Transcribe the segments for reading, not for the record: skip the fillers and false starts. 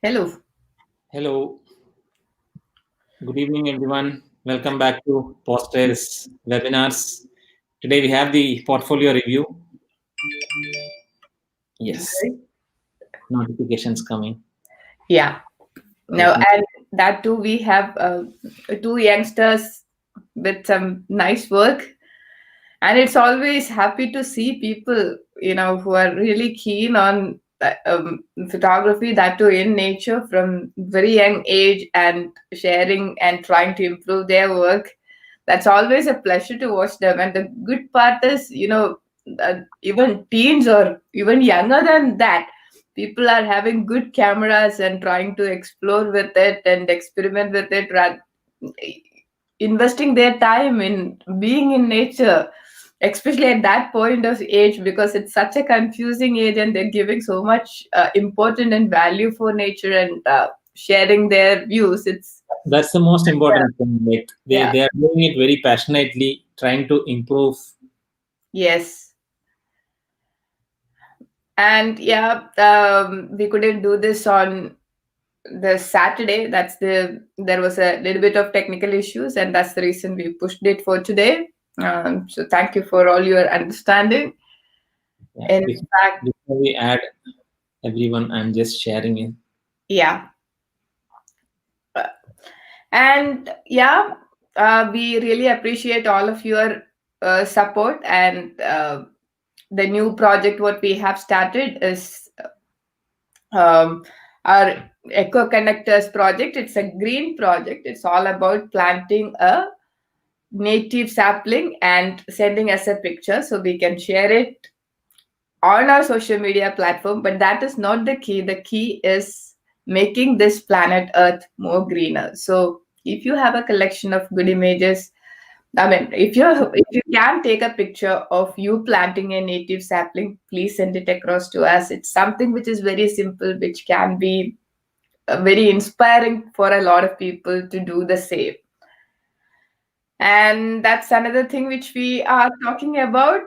Hello. Hello, good evening, everyone. Welcome back to Paws Trails webinars. Today we have the portfolio review. Yes, Good. notifications coming. Yeah. Let Now, me. and that too, we have two youngsters with some nice work. And it's always happy to see people, who are really keen on photography, that too in nature from very young age and sharing and trying to improve their work. That's always a pleasure to watch them. And the good part is, even teens or even younger than that, people are having good cameras and trying to explore with it and experiment with it, investing their time in being in nature, especially at that point of age, because it's such a confusing age and they're giving so much important and value for nature and sharing their views. It's That's the most important thing. Like yeah, they are doing it very passionately, trying to improve. yes. And yeah, we couldn't do this on the Saturday. There was a little bit of technical issues, and that's the reason we pushed it for today. So thank you for all your understanding. Yeah, In fact, before we add everyone, I'm just sharing it. yeah. And yeah, we really appreciate all of your support. And the new project what we have started is um, our Eco Connectors project. It's a green project. It's all about planting a native sapling and sending us a picture so we can share it on our social media platform. But that is not the key. The key is making this planet Earth more greener. So if you have a collection of good images, I mean, if you can take a picture of you planting a native sapling, please send it across to us. It's something which is very simple, which can be very inspiring for a lot of people to do the same. And that's another thing which we are talking about.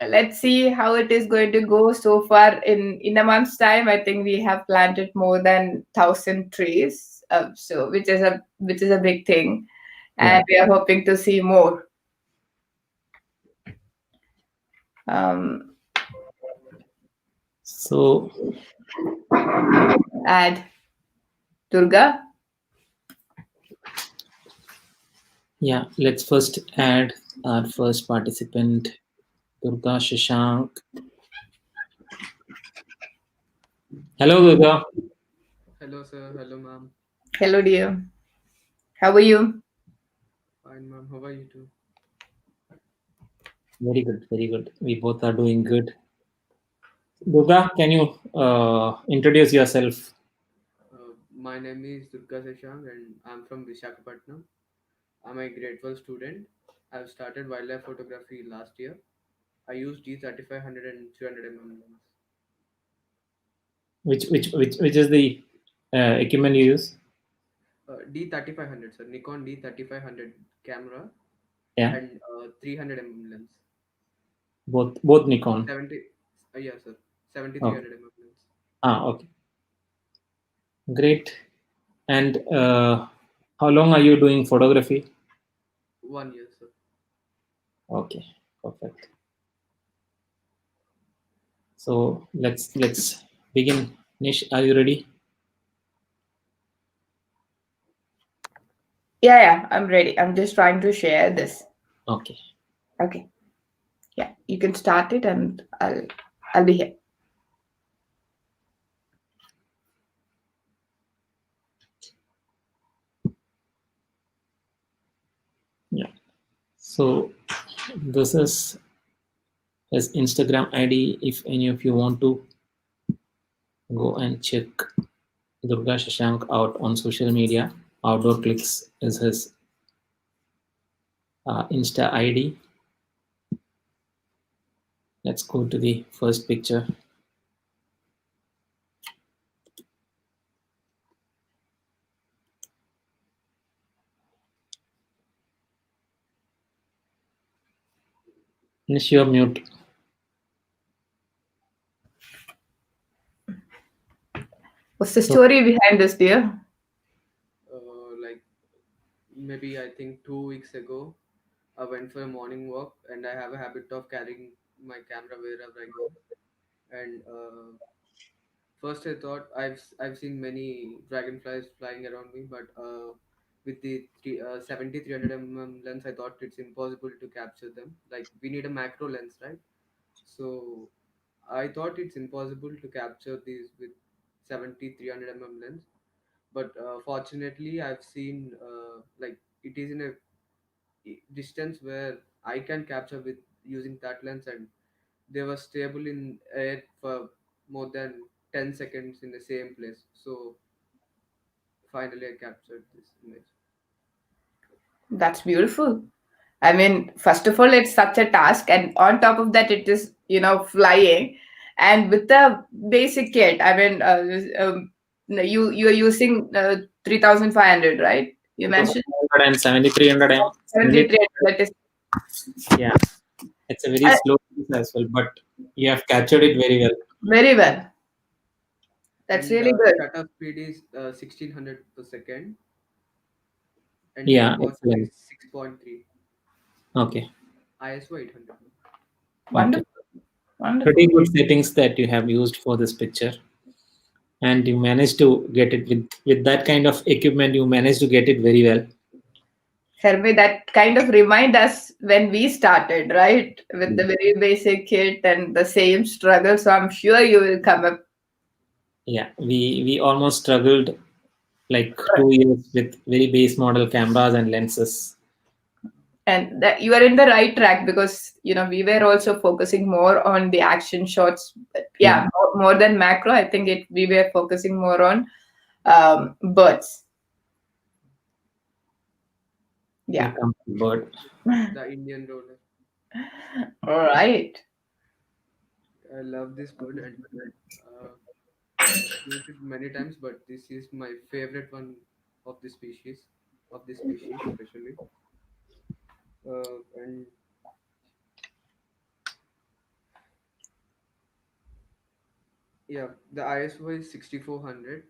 Let's see how it is going to go. So far in a month's time, I think we have planted more than 1,000 trees, so which is a big thing, Yeah. and we are hoping to see more. um, So add Durga. yeah, let's first add our first participant, Durga Shashank. Hello, Durga. Hello, sir. Hello, ma'am. Hello dear, how are you? Fine, ma'am. How are you too? Very good, very good. We both are doing good. Durga, can you introduce yourself? My name is Durga Seshang and I'm from Visakhapatnam. I'm a grade 12 student. I've started wildlife photography last year. I use D3500 and 300 mm lens. Which is the equipment you use? D3500, sir. Nikon D3500 camera Yeah, and 300 mm lens. both Nikon. 70, yeah, sir. Okay. 7300 mm lens. Okay. Great. And how long are you doing photography? 1 year, sir. Okay, perfect. So let's begin. Nish, are you ready? Yeah, I'm ready. I'm just trying to share this. Okay. Okay. Yeah, you can start it, and I'll be here. Yeah. So this is his Instagram ID. If any of you want to go and check Durga Shashank out on social media, Outdoor Clicks is his Insta ID. Let's go to the first picture. Nish, you're mute. What's the So, story behind this, dear? Like maybe I think 2 weeks ago, I went for a morning walk, and I have a habit of carrying my camera wherever I go. And first, I thought I've seen many dragonflies flying around me, but with the 300 mm lens, I thought it's impossible to capture them. Like we need a macro lens, right? So I thought it's impossible to capture these with 300 mm lens. But fortunately, I've seen like it is in a distance where I can capture with using that lens, and they were stable in air for more than 10 seconds in the same place. So finally, I captured this image. That's beautiful. I mean, first of all, it's such a task, and on top of that, it is, flying, and with the basic kit. I mean, you're using 3,500, right? You mentioned 2500 and 7300 and 7300. That is yeah, it's a very slow piece as well, but you have captured it very well. very well. That's And really good. shutter speed is 1600 per second, and the Yeah, aperture is excellent. 6.3, Okay, ISO 800. okay. Wonderful, Pretty wonderful. good settings that you have used for this picture, and you managed to get it with that kind of equipment. You managed to get it very well. Herme, that kind of remind us when we started, right? With the very basic kit and the same struggle. So I'm sure you will come up. Yeah, we almost struggled like 2 years with very base model cameras and lenses. And that you are in the right track because we were also focusing more on the action shots. But Yeah, yeah, more than macro. I think we were focusing more on birds. we Yeah. come to bird. The Indian roller. All right. I love this bird, and uh, I've used it many times, but this is my favorite one of the species, especially. And yeah, the ISO is 6400.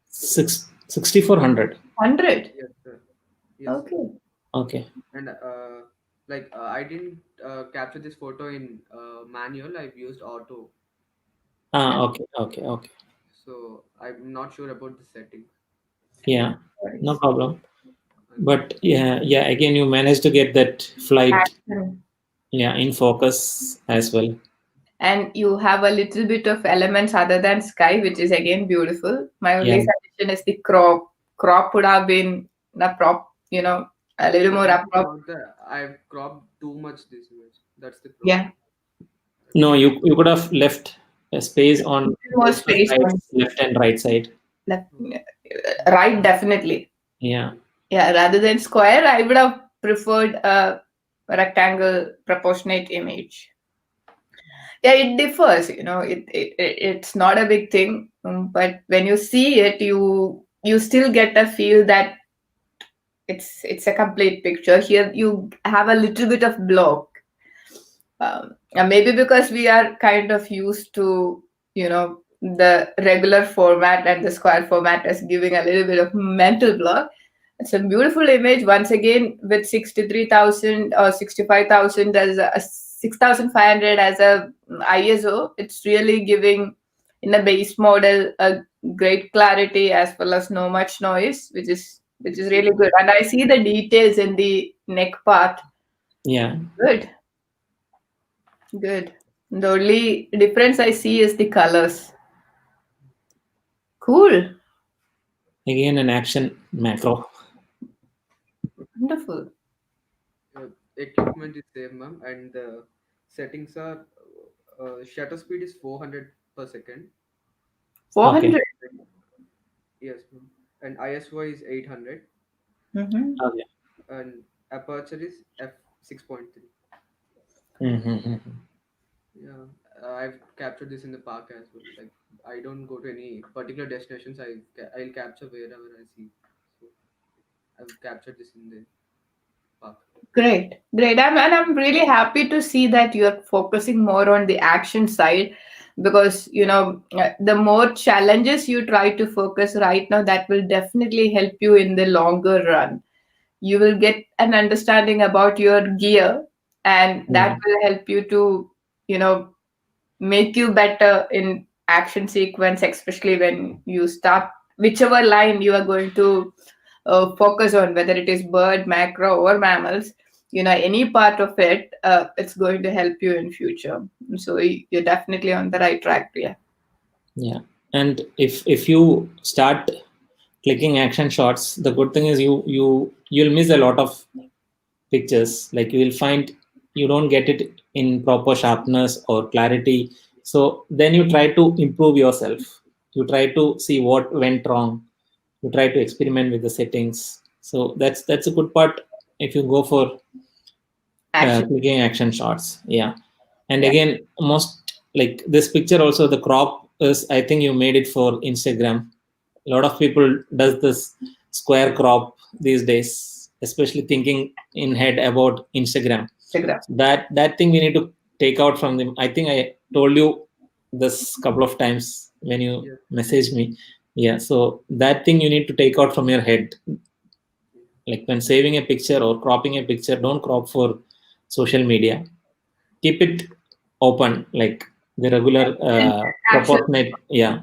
6400. 100. Yes, sir. Yes, sir. Okay. Okay. And like I didn't capture this photo in manual. I've used auto, Okay, okay, okay. so I'm not sure about the settings. Yeah, no problem. I'm But yeah, yeah, again, you managed to get that flight, Action. yeah, in focus as well. And you have a little bit of elements other than sky, which is again beautiful. My Yeah, only suggestion is the crop. Crop would have been the prop, a little more This up. is not the. I've cropped too much this image. That's the Yeah, problem. no, you could have left a space on more both the space on sides, left and right side. left, right, definitely. Yeah, Yeah, rather than square, I would have preferred a rectangle proportionate image. Yeah, it differs. It's not a big thing, but when you see it, you still get a feel that it's a complete picture. Here you have a little bit of block, and maybe because we are kind of used to the regular format and the square format as giving a little bit of mental block. It's a beautiful image once again with 63,000 or 65,000 as a 6,500 as a ISO. It's really giving in a base model a great clarity as well as no much noise, which is This is really good. And I see the details in the neck part. yeah. Good, good. The only difference I see is the colors. Cool, Again, an action macro. wonderful. equipment is same, ma'am, and the settings are shutter speed is 400 per second. 400. Okay, Yes, ma'am. And ISO is 800, Mm-hmm. okay. and aperture is f 6.3. Mm-hmm. Yeah, I've captured this in the park as well. Like I don't go to any particular destinations. I'll capture wherever I see. So I've captured this in the park. Great, great. And I'm really happy to see that you're focusing more on the action side. because the more challenges you try to focus right now, that will definitely help you in the longer run. You will get an understanding about your gear, and that Mm. will help you to you know make you better in action sequence, especially when you start whichever line you are going to focus on, whether it is bird, macro, or mammals. Any part of it, it's going to help you in future. So you're definitely on the right track. Yeah. Yeah. And if you start clicking action shots, the good thing is you'll miss a lot of pictures. Like you will find you don't get it in proper sharpness or clarity. So then you try to improve yourself. You try to see what went wrong. You try to experiment with the settings. So that's a good part if you go for Action. clicking action shots. Yeah. And Yeah. again, most like this picture also, the crop is, I think you made it for Instagram. A lot of people does this square crop these days, especially thinking in head about Instagram. Instagram. That thing we need to take out from them. I think I told you this couple of times when you Yes. messaged me. Yeah, so that thing you need to take out from your head. Yeah. Like when saving a picture or cropping a picture, don't crop for social media. Keep it open, like the regular And action. proportionate. Yeah.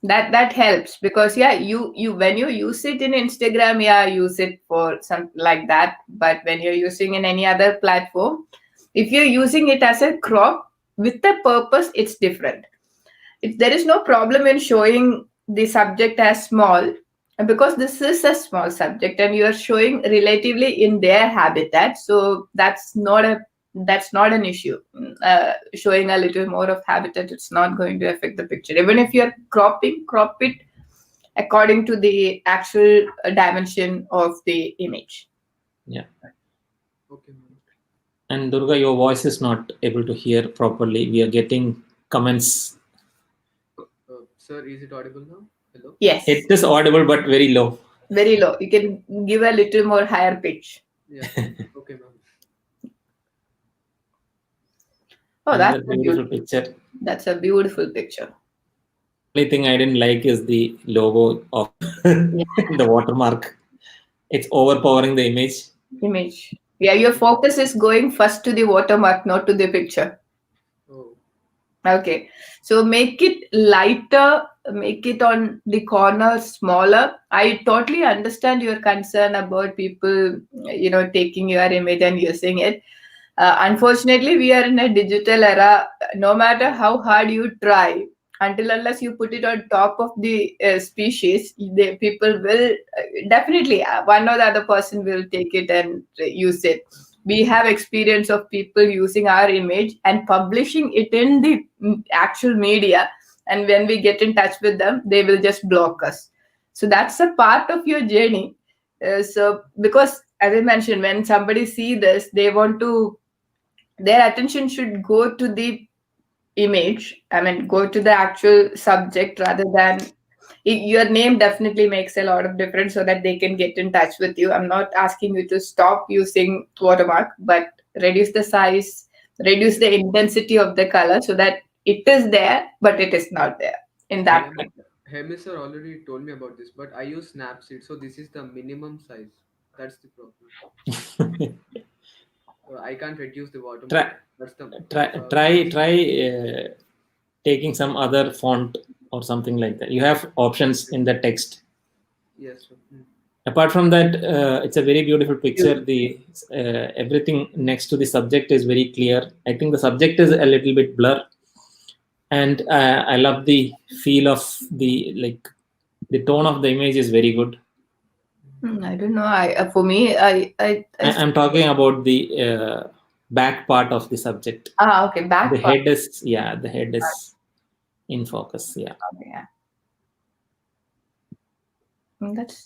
That helps, because yeah, you when you use it in Instagram, yeah, use it for something like that. But when you're using in any other platform, if you're using it as a crop with a purpose, it's different. There is no problem in showing the subject as small, because this is a small subject and you are showing relatively in their habitat, so that's not an issue. Showing a little more of habitat, it's not going to affect the picture. Even if you're crop it according to the actual dimension of the image. Yeah. Okay, ma'am. And Durga, your voice is not able to hear properly. We are getting comments. Sir, is it audible now? Hello? Yes, It is audible but very low. very low. You can give a little more higher pitch. Yeah. Okay, ma'am. Oh, Another beautiful picture. that's a beautiful picture. Only thing I didn't like is the logo of the watermark. It's overpowering the image. Image. Yeah, your focus is going first to the watermark, not to the picture. Oh, Okay. So make it lighter, make it on the corner smaller. I totally understand your concern about people, taking your image and using it. Unfortunately, we are in a digital era. No matter how hard you try, until unless you put it on top of the species, the people will definitely, one or the other person will take it and use it. We have experience of people using our image and publishing it in the actual media, and when we get in touch with them, they will just block us. So that's a part of your journey. So because, as I mentioned, when somebody see this, they want to, their attention should go to the image, I mean, go to the actual subject, rather than your name definitely makes a lot of difference, so that they can get in touch with you. I'm not asking you to stop using watermark, but reduce the size, reduce the intensity of the color, so that it is there but it is not there in that yeah, way. ma'am. Hemi sir already told me about this, but I use Snapseed, so this is the minimum size. That's the problem. I can't reduce the try watermark. That's the biggest try problem. taking some other font or something like that. You have options in the text. Yes, sir. Mm. Apart from that, it's a very beautiful picture. Beautiful. The everything next to the subject is very clear. I think the subject is a little bit blur, and I love the feel of the, like, the tone of the image is very good. I don't know. I For me, I'm talking about the back part of the subject. okay, The back part. head is, yeah, the head is in focus. Yeah. Okay, yeah.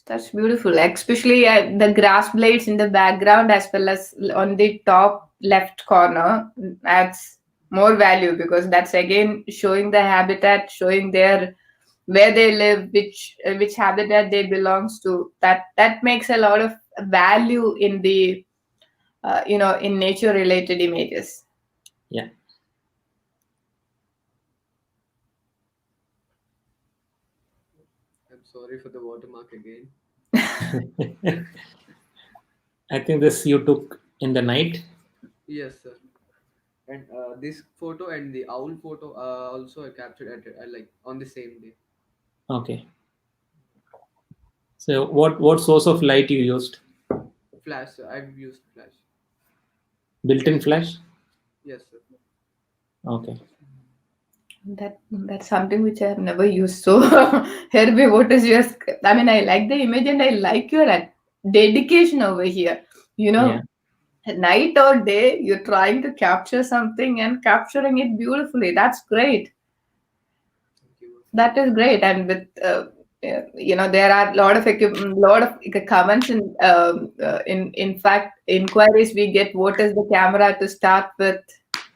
That's beautiful, especially the grass blades in the background, as well as on the top left corner, adds more value, because that's again showing the habitat, showing their where they live, which habitat they belongs to. That makes a lot of value in the in nature related images. Yeah. I'm sorry for the watermark again. I think this you took in the night. Yes, sir. And this photo and the owl photo also I captured at like on the same day. Okay. So what source of light you used? Flash, sir. I've used flash. Built-in flash. Yes, sir. Okay. That's something which I have never used. So, Herbie, what is your? I mean, I like the image and I like your dedication over here. You Yeah. know, night or day, you're trying to capture something and capturing it beautifully. That's great. Thank you. That is great. And with there are a lot of lot of comments in fact inquiries we get. What is the camera to start with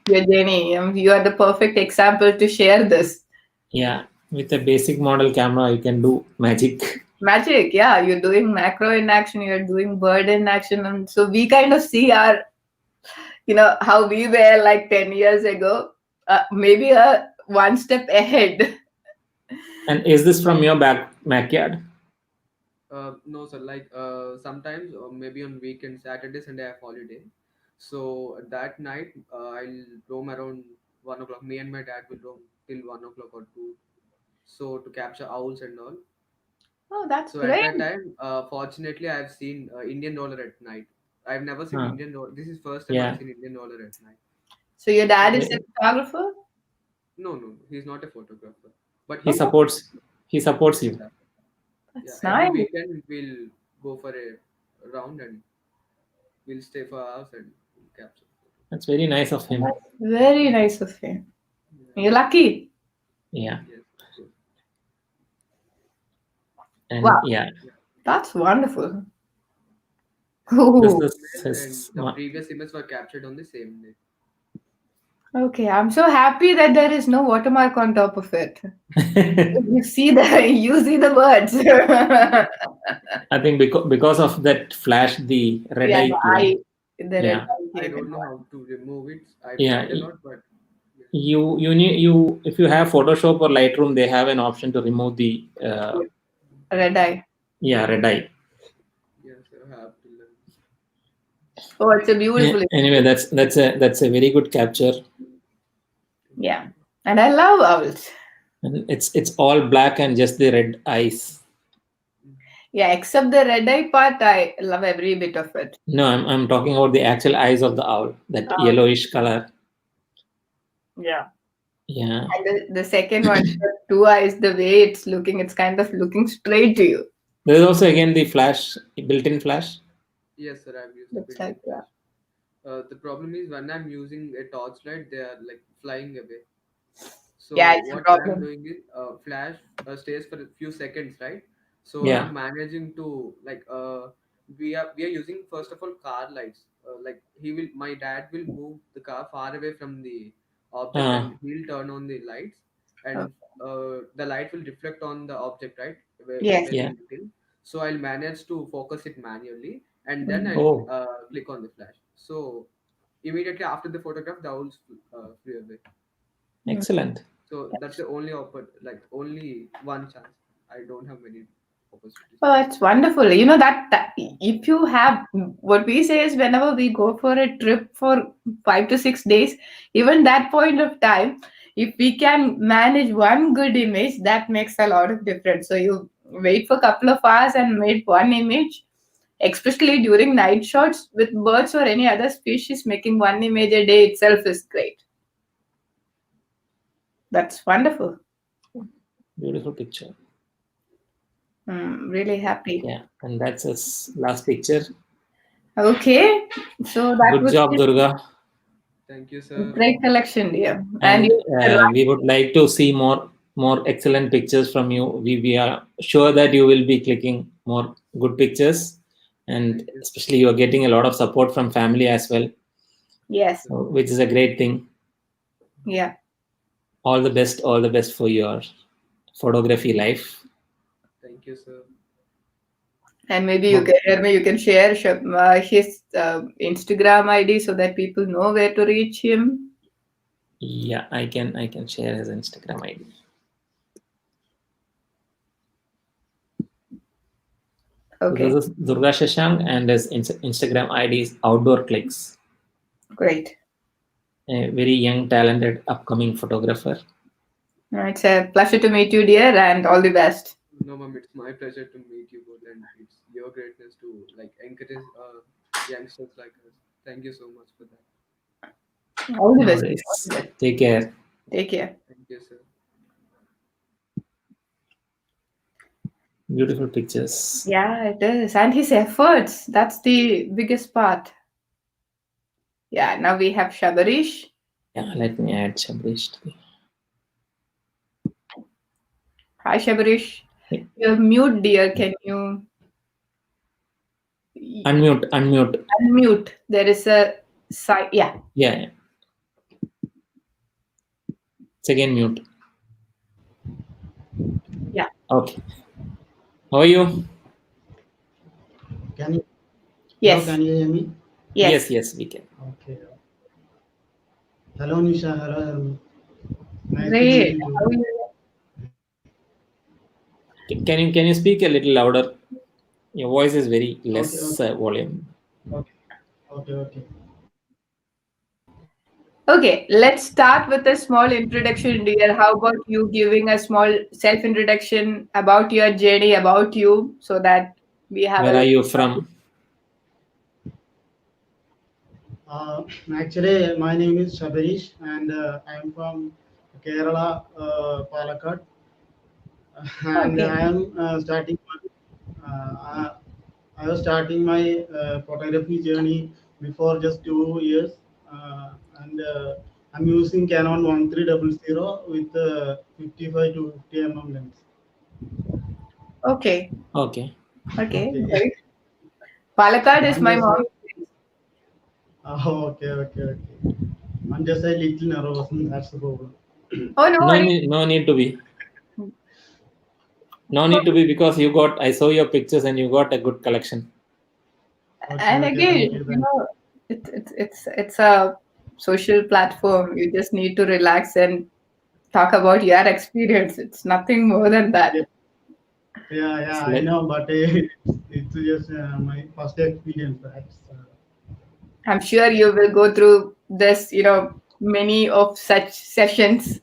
your journey? You are the perfect example to share this. Yeah. With a basic model camera, you can do magic. Magic, yeah, you're doing macro in action, you're doing bird in action, and so we kind of see our, how we were like 10 years ago, maybe a one step ahead. And is this from your backyard? No, sir. Like sometimes, maybe on weekend, Saturday, Sunday, I have holiday. So that night, I'll roam around 1 o'clock. Me and my dad will roam till 1 o'clock or two. So to capture owls and all. Oh, that's So at great. that time, fortunately, I've seen Indian dollar at night. I've never seen Huh. Indian dollar. This is first time I've Yeah. seen Indian dollar at night. So your dad is So a Eh, photographer? no, no, no. He's not a photographer, but He Oh, he supports. He supports you. yeah, yeah. that's Every nice. weekend we'll go for a round and we'll stay for hours and capture. That's very nice of him. That's very nice of him. Yeah. You're lucky. Yeah. Yes, of course. Wow, And yeah, Yeah. that's wonderful. this Ooh. And is the previous images were captured on the same day. Okay, I'm so happy that there is no watermark on top of it. You see the you see the words. I think because of that flash, the red Yeah, eye the came. eye, the red Yeah. eye I came in. don't know how to remove it. I've Yeah. tried a lot, but yes, You need you if you have Photoshop or Lightroom, they have an option to remove the Red eye. yeah, red eye. yes, I have to learn. Oh, it's a beautiful Anyway, image. that's a very good capture. Thank Yeah, you. and I love owls. And it's all black and just the red eyes. Mm. Yeah, except the red eye part, I love every bit of it. No, I'm talking about the actual eyes of the owl, that Uh, yellowish color. yeah. Yeah. And the second one, the two eyes, the way it's looking, it's kind of looking straight to you. There's also again the flash, built-in flash. Yes, sir, I've used the Looks like built-in yeah. flash. The problem is when I'm using a torchlight, they are like flying away. Yeah, So it's a what I'm problem. doing is flash stays for a few seconds, right? So Yeah. I'm managing to like we are using first of all car lights. Like my dad will move the car far away from the object Uh, and he'll turn on the lights Oh, and the light will reflect on the object, right? yes. Very yeah. little. So I'll manage to focus it manually and then Mm. I'll Oh, click on the flash. So immediately after the photograph, the owls flew away. Mm. excellent. So that's the only like only one chance. I don't have many opportunities Oh, to it's wonderful. You know that if you have what we say is whenever we go for a trip for 5 to 6 days, even that point of time, if we can manage one good image, that makes a lot of difference. So you wait for a couple of hours and make one image, especially during night shots with birds or any other species, making one image a day itself is great. That's wonderful. Beautiful picture. Really happy. Yeah. And that's his last picture. Okay, so that Good was job, Durga. thank you, a sir. great collection, dear. And And you did the we would like to see more excellent pictures from you. We are sure that you will be clicking more good pictures, and Thank you. especially you are getting a lot of support from family as well, Yes, yes, sir. which is a great thing. yeah. All the best for your photography life. Thank you, sir. And maybe you Hope, can hear me. You can share his Instagram ID so that people know where to reach him. yeah, I can share his Instagram ID. So this Okay, is Durga Shashank, and his Instagram ID is Outdoor Clicks. great. A very young, talented, upcoming photographer. It's a pleasure to meet you, dear, and all the best. No, ma'am, it's my pleasure to meet you both, and it's your greatness to like encourage youngsters like us. Thank you so much for that. All the best. All Nowadays, the best. take care. Take care. Thank you, sir. Beautiful pictures. Yeah, it is. And his efforts, that's the biggest part. Yeah, now we have Shabarish. Yeah, let me add Shabrish to Hi, Shabarish. the You're mute, dear. Can you unmute, unmute. unmute? There is a side. Yeah, Yeah, yeah. It's again mute. yeah. Okay. How are you? Can you, hello, Yes, can you hear me? Yes, yes. yes, we can. Okay. Hello, Nisha. Hello, Harmi. Nice to meet Great. you How too. are you? Can you speak a little louder? Your voice is very Okay, less okay, volume. okay, okay. Okay, let's start with a small introduction, dear. How about you giving a small self introduction about your journey, about you, so that we have Where a are little. you from? Actually, my name is Shabarish, and I am from Kerala, Palakkad, and Okay, I am starting. I was starting my photography journey before just 2 years, and I'm using Canon 1300 with 55 to 50 lens. okay, Okay. okay. Okay. Great. Palakkad is I'm my just mom's place. okay. I'm just a little nervous, and that's the problem. Oh, no No worries. need, no need to be. No need to be because you got. I saw your pictures and you got a good collection. And Okay. again, Thank you. it's a social platform. You just need to relax and talk about your experience. It's nothing more than that. Yeah, So I let know, but it's just my first experience. I'm sure you will go through this, many of such sessions,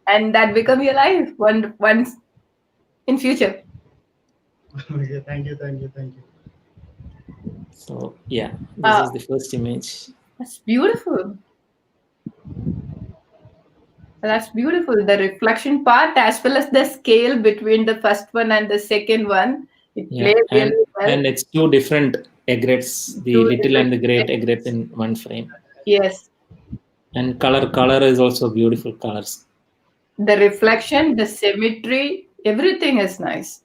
and that become your life once in future. Okay, thank you. so yeah, this Uh, is the first image. that's beautiful. That's beautiful. The reflection part, as well as the scale between the first one and the second one, it Yeah, plays and really well. and it's two different egrets, the Two little different and the great egrets scales. in one frame. Yes, And color is also beautiful colors. the reflection, the symmetry, everything is nice.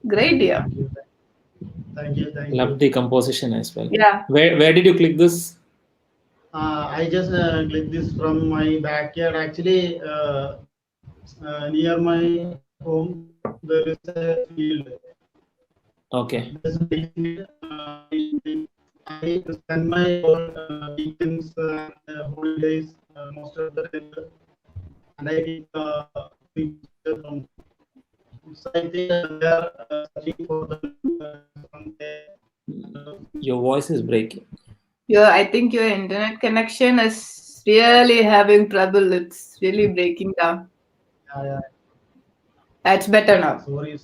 Great, dear. Thank you. Thank Love you. the composition as well. Yeah. Where did you click this? I just clicked this from my backyard. Actually, near my home, there is a field. There's a Okay. big field. I spend my whole weekends and holidays most of the time, and I take pictures from there. So I think they are searching for the from there. Your voice is breaking. I think your internet connection is really having trouble. It's really breaking down. Yeah. That's better now. Sorry.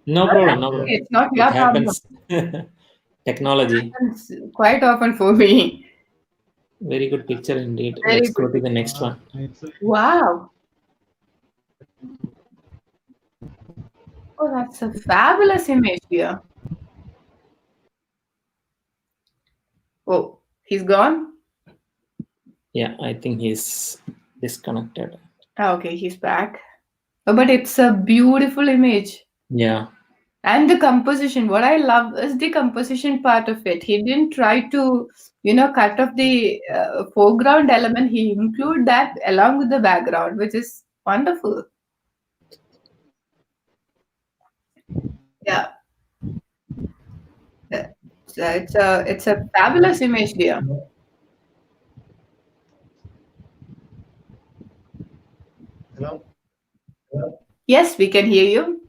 No No, problem, that's no okay. problem. It's not It your problem. happens. Technology. Happens quite often for me. Very good picture indeed. Very Let's good go to the picture. next one. It's Wow. Oh, that's a fabulous image here. Oh, he's gone? Yeah, I think he's disconnected. Ah, okay, he's back. Oh, but it's a beautiful image. Yeah. And the composition, what I love is the composition part of it. He didn't try to, cut off the foreground element. He include that along with the background, which is wonderful. Yeah, it's a fabulous image, dear. hello. Yes, we can hear you.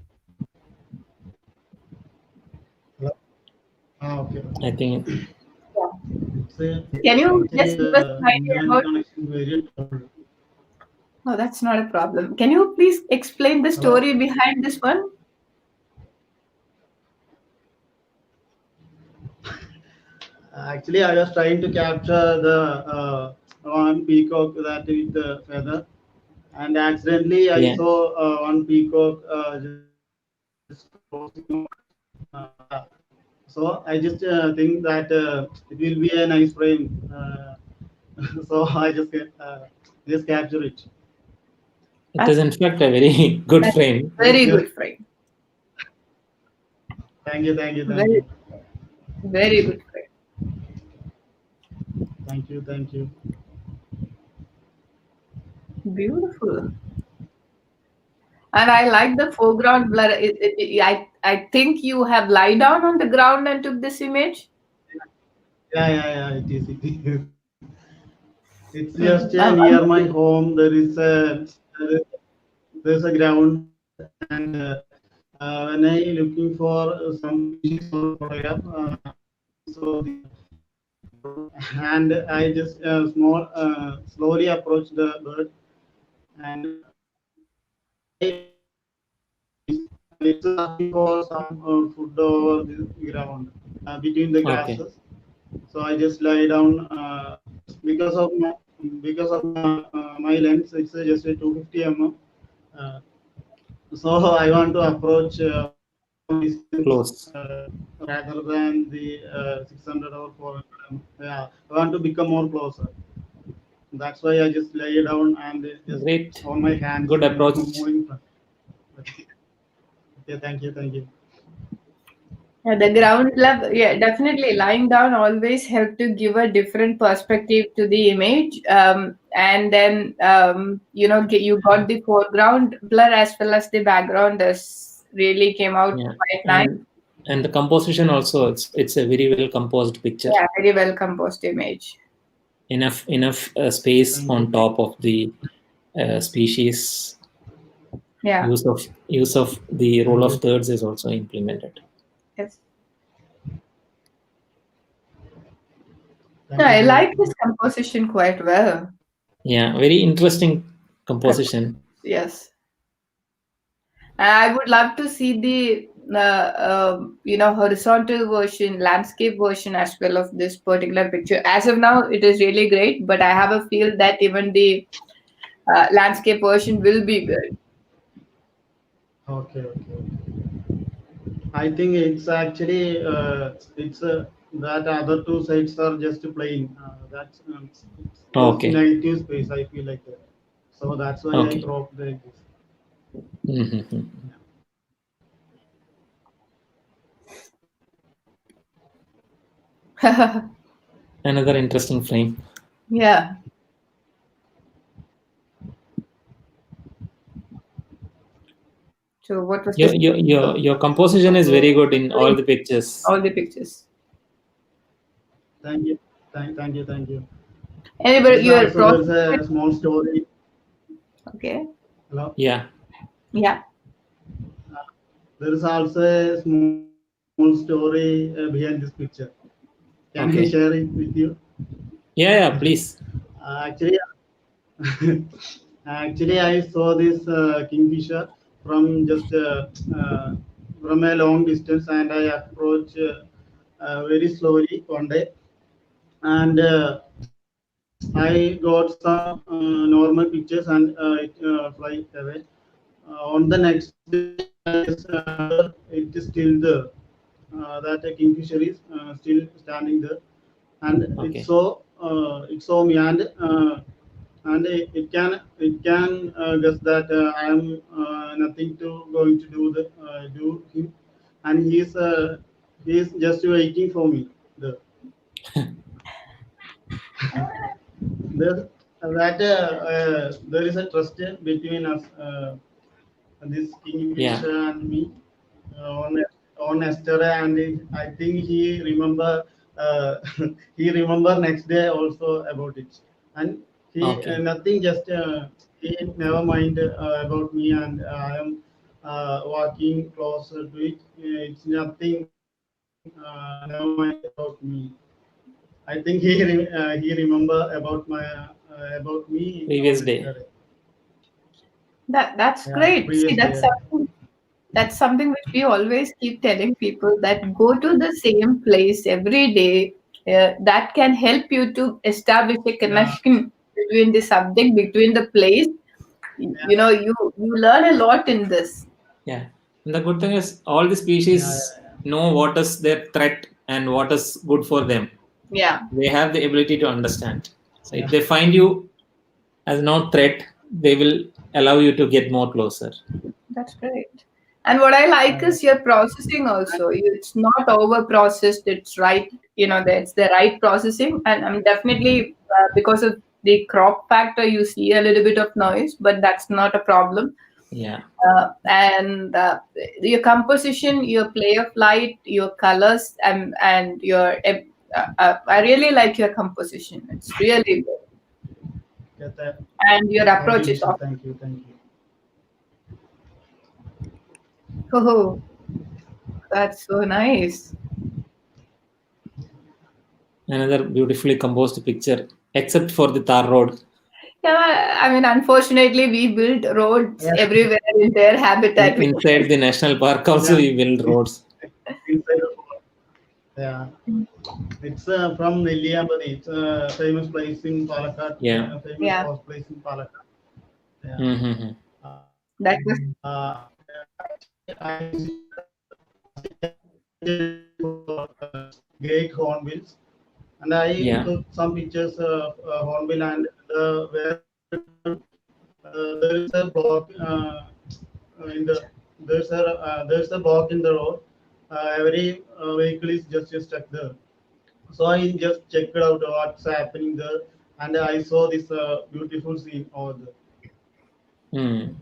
Okay. I think Yeah. So Can you actually, just give us the an idea internet about? connection is very troubled. No, that's not a problem. Can you please explain the Hello. story behind this one? Actually, I was trying to capture the one peacock that with the feather, and accidentally I yeah, saw one peacock just crossing over. Yeah. So I just think that it will be a nice frame. So I just capture it. it is That's in fact a very good that's frame. Thank very you, good frame. thank Very you, very good frame. thank you. Beautiful. And I like the foreground blur. I think you have lie down on the ground and took this image. Yeah. It is. It's just Hmm. near my home. There's a ground, and when I looking for some species for photograph, I saw the bird, and I just slowly approached the bird, and I it's asking for some food over the ground between the grasses. Okay, So I just lie down because of my lens. It's just a 250 mm. Uh, so I want to approach more distance close. rather than the 600 or 400 mm. Yeah, I want to become more closer. That's why I just lay down and just Great, on my hands good approach. moving. Okay. Okay, thank you. Yeah, the ground level, yeah, definitely lying down always help to give a different perspective to the image. And then you got the foreground blur as well as the background is really came out Yeah, quite nice. and the composition also, it's a very well composed picture. Yeah, very well composed image. Enough space Thank on you. top of the species. Yeah, Use of the Thank role you. of thirds is also implemented. yes. Thank No, you I so much. like this composition quite well. Yeah, very interesting composition. Yes. And I would love to see the horizontal version, landscape version as well of this particular picture. As of now, it is really great, but I have a feel that even the landscape version will be good. Okay. I think it's actually it's that other two sides are just plain. That's it's Okay, negative space. I feel like that. So that's why I okay. cropped like this. Mhm. Another interesting frame. Yeah. So what was Your this? your your your composition is very good in all the pictures. All the pictures. Thank you, thank you. Anybody, This your also process? there's a small story. Okay. Hello. Yeah. Yeah. Uh, there is also a small story behind this picture. Can I share it Okay. with you? Yeah. Please. Actually, actually, I saw this kingfisher from just from a long distance, and I approached very slowly one day, and I got some normal pictures, and it fly away. On the next day, I just observed it is still there. That a kingfisher is still standing there, and Okay. it's so me, and it can guess that I am nothing to going to do him, and he's just waiting for me. The there that there is a trust between us, this Yeah. kingfisher and me, on yesterday, and I think he remember he remember next day also about it, and he Okay. nothing, just he never mind about me, and I am walking closer to it. It's nothing. never mind about me. I think he remember about me Previous on day. yesterday. That's Yeah, great. See, previous day. that's something which we always keep telling people, that go to the same place every day. That can help you to establish a Yeah, connection between the subject, between the place. yeah, You learn a lot in this. Yeah. And the good thing is all the yeah, species know what is their threat and what is good for them. Yeah, They have the ability to understand. So yeah, if they find you as no threat, they will allow you to get more closer. that's great. And what I like yeah, is your processing also. It's not over processed. It's right. That's the right processing. And I'm definitely, because of the crop factor, you see a little bit of noise, but that's not a problem. Yeah. And your composition, your play of light, your colors, and I really like your composition. It's really good, yeah. and your Thank approach you, is Nisha. awesome. Thank you, thank you. Oh, that's so nice. Another beautifully composed picture, except for the tar road. Yeah, I mean, unfortunately, we build roads Yeah, everywhere in their habitat. Inside the national park also yeah. we build roads. Inside the fort. Yeah, it's from Nelliyambadi. It's a famous place in Palakkad. Yeah. A famous Yeah, horse place in Palakkad. Yeah. Mm-hmm. that was Actually, I visited for great hornbills, and I Yeah. took some pictures of hornbill and where there is a block in there's a block in the road. Every vehicle is just stuck there. So I just checked out what's happening there, and I saw this beautiful scene over there. Mm.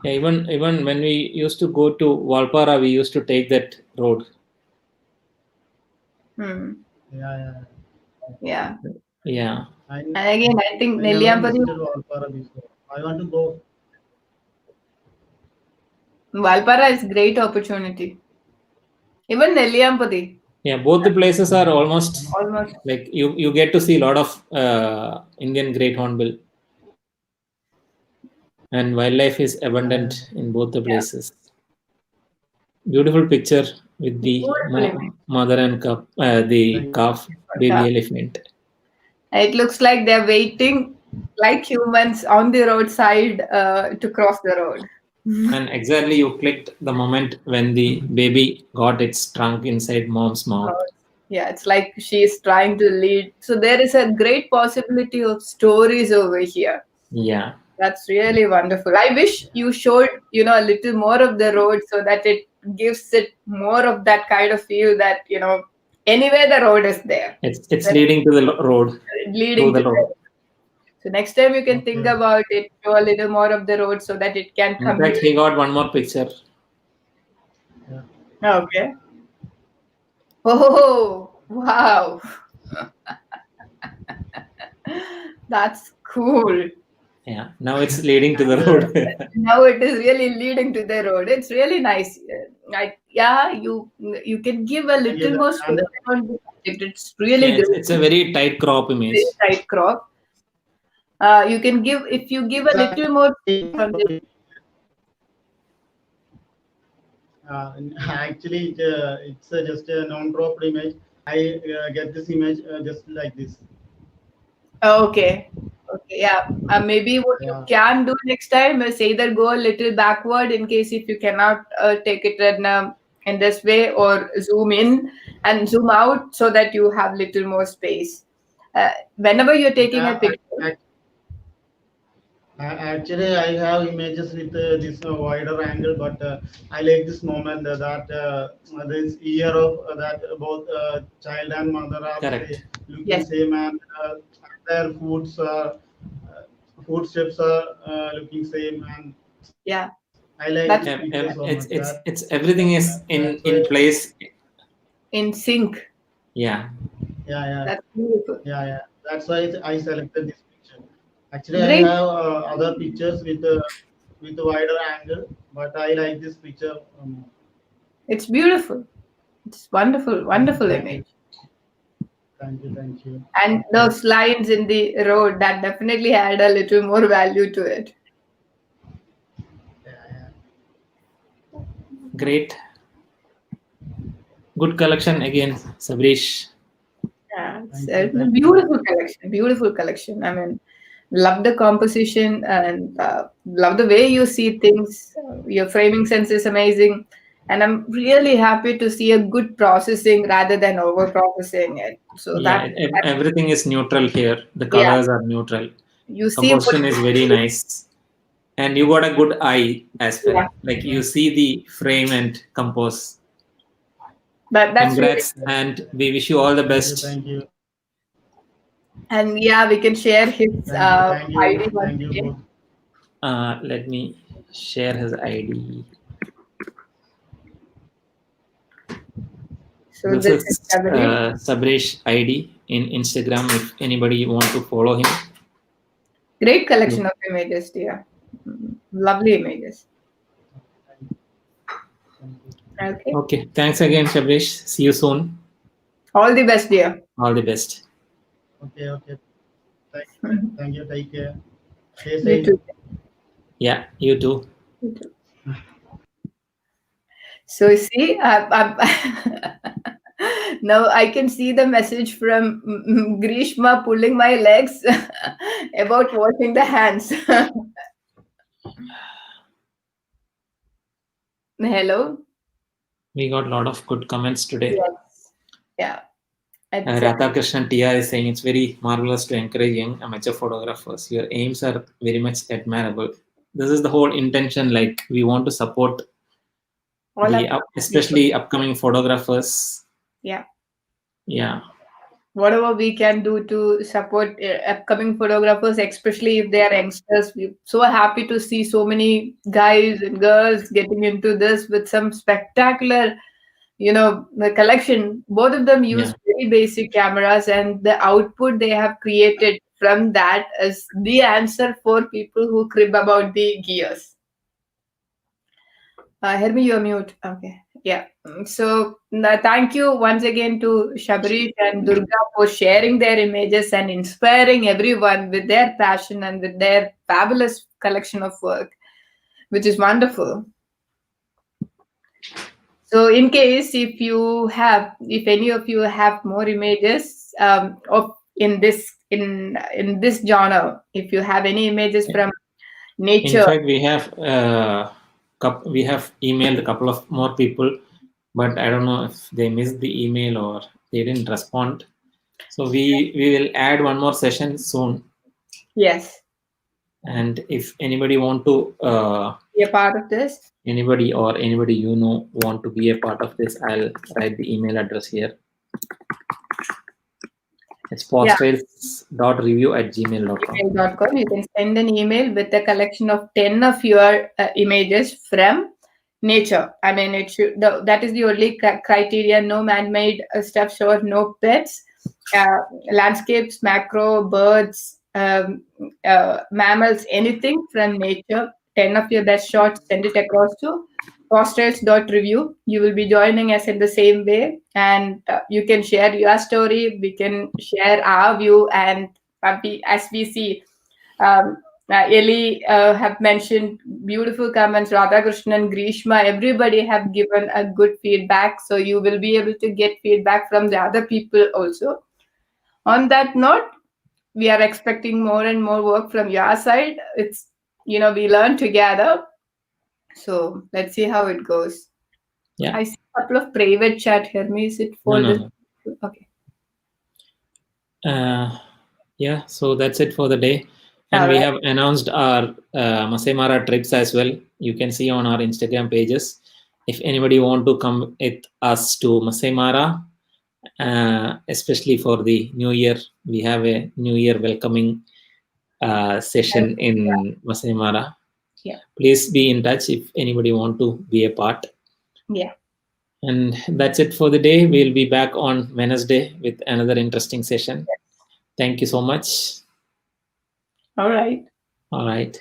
Yeah, even when we used to go to Valpara, we used to take that road. hmm, Yeah, yeah. yeah. Yeah. I And again, I think I never Nelliyambadi, visited Valpara before. I want to go. Valpara is great opportunity. Even Nelliyambadi, Yeah, both the places are almost almost. like you get to see a lot of Indian great hornbill, and wildlife is abundant in both the Yeah, places. Beautiful picture with the beautiful image. mother and the Thank calf baby elephant. It looks like they're waiting like humans on the roadside to cross the road. And exactly you clicked the moment when the baby got its trunk inside mom's mouth. Yeah, it's like she's trying to lead. So there is a great possibility of stories over here. Yeah, That's really wonderful. I wish you showed, a little more of the road so that it gives it more of that kind of feel that, anywhere the road is there, it's that leading to the road, through leading to the there. road. So next time you can think Okay. about it, show a little more of the road so that it can In fact, communicate. he got one more picture. Yeah. Okay. Oh, wow. That's cool. Yeah, now it's leading to the And road. Now it is really leading to the road. It's really nice. Yeah, you can give a thank little you. more space And on the subject. It's really Yeah, good. it's a very tight crop image. Very tight crop. You can give if you give a little more space on the. actually, it's just a non-cropped image. I get this image just like this. Okay. Okay. Yeah. Maybe what you Yeah, can do next time is either go a little backward in case if you cannot take it in this way, or zoom in and zoom out so that you have little more space. Whenever you're taking a yeah. picture. Actually, I have images with this wider angle, but I like this moment that this year of that both child and mother are Correct. looking Yes. same, and their footsteps are looking same, and Yeah. I like this That's picture so much. It's everything is That's why in place. in sync. Yeah. yeah, yeah, That's beautiful. yeah, yeah. That's why I selected this picture. Actually, I Great. have other pictures with a wider angle, but I like this picture. It's beautiful. It's wonderful, wonderful image. Thank you. Thank you. And those lines in the road, that definitely add a little more value to it. Yeah. Great. Good collection again, Sabrish. Yeah, it's Thank a you. Thank you. beautiful collection. Beautiful collection. I mean, love the composition and love the way you see things. Your framing sense is amazing, and I'm really happy to see a good processing rather than over processing it. So Yeah, that everything is neutral here. The yeah, colors are neutral. you see what Composition is very nice. And you got a good eye as well. yeah, Like you see the frame and compose. that's really Congrats, and we wish you all the Thank you. best. Thank you. and yeah, we can share his Thank you. Thank you. ID once Thank you again. both. Let me share his ID. So This this is is Sabri. Sabrish ID in Instagram. If anybody want to follow him, Great collection of images, dear. Lovely images. Thank you. Okay. okay. Thanks again, Sabrish. See you soon. All the best, dear. All the best. Okay. Okay. Thank you. Take care. Stay You safe. too. Yeah, you too. You too. So you see, now I can see the message from Grishma pulling my legs about washing the hands. Hello. We got a lot of good comments today. Yes. Yeah. It's, Radhakrishnan TR is saying it's very marvelous to encourage young amateur photographers. Your aims are very much admirable. This is the whole intention. Like we want to support all the up people. especially upcoming photographers. Yeah. Yeah, Whatever we can do to support upcoming photographers, especially if they are youngsters. We're so happy to see so many guys and girls getting into this with some spectacular, the collection. Both of them use yeah, very basic cameras, and the output they have created from that is the answer for people who crib about the gears. Hermi, you're mute. Okay. Yeah. So thank you once again to Shabarish and Durga for sharing their images and inspiring everyone with their passion and with their fabulous collection of work, which is wonderful. So, in case if any of you have more images of in this genre, if you have any images from in nature, fact, we have emailed a couple of more people, but I don't know if they missed the email or they didn't respond. So we will add one more session soon. yes, And if anybody want to be a part of this. anybody want to be a part of this, I'll write the email address here. It's Yeah. pawstrails.review@gmail.com. Gmail.com. You can send an email with a collection of 10 of your images from nature. I mean, that is the only criteria. No man-made stuff, or no pets, landscapes, macro, birds, mammals, anything from nature. 10 of your best shots. Send it across to posters.review. You will be joining us in the same way, and you can share your story. We can share our view, and as we see, um, Eli have mentioned beautiful comments. Radhakrishnan, Grishma, everybody have given a good feedback. So you will be able to get feedback from the other people also. On that note, we are expecting more and more work from your side. It's we learn together. So let's see how it goes. Yeah. I see a couple of private chat here. Is it for No. this? Okay. Yeah, so that's it for the day. And we have announced our Masai Mara trips as well. You can see on our Instagram pages. If anybody want to come with us to Masai Mara, especially for the New Year, we have a New Year welcoming session in Masai Mara. Yeah. Please be in touch if anybody want to be a part. Yeah. And that's it for the day. We'll be back on Wednesday with another interesting session. Thank you so much. All right. All right.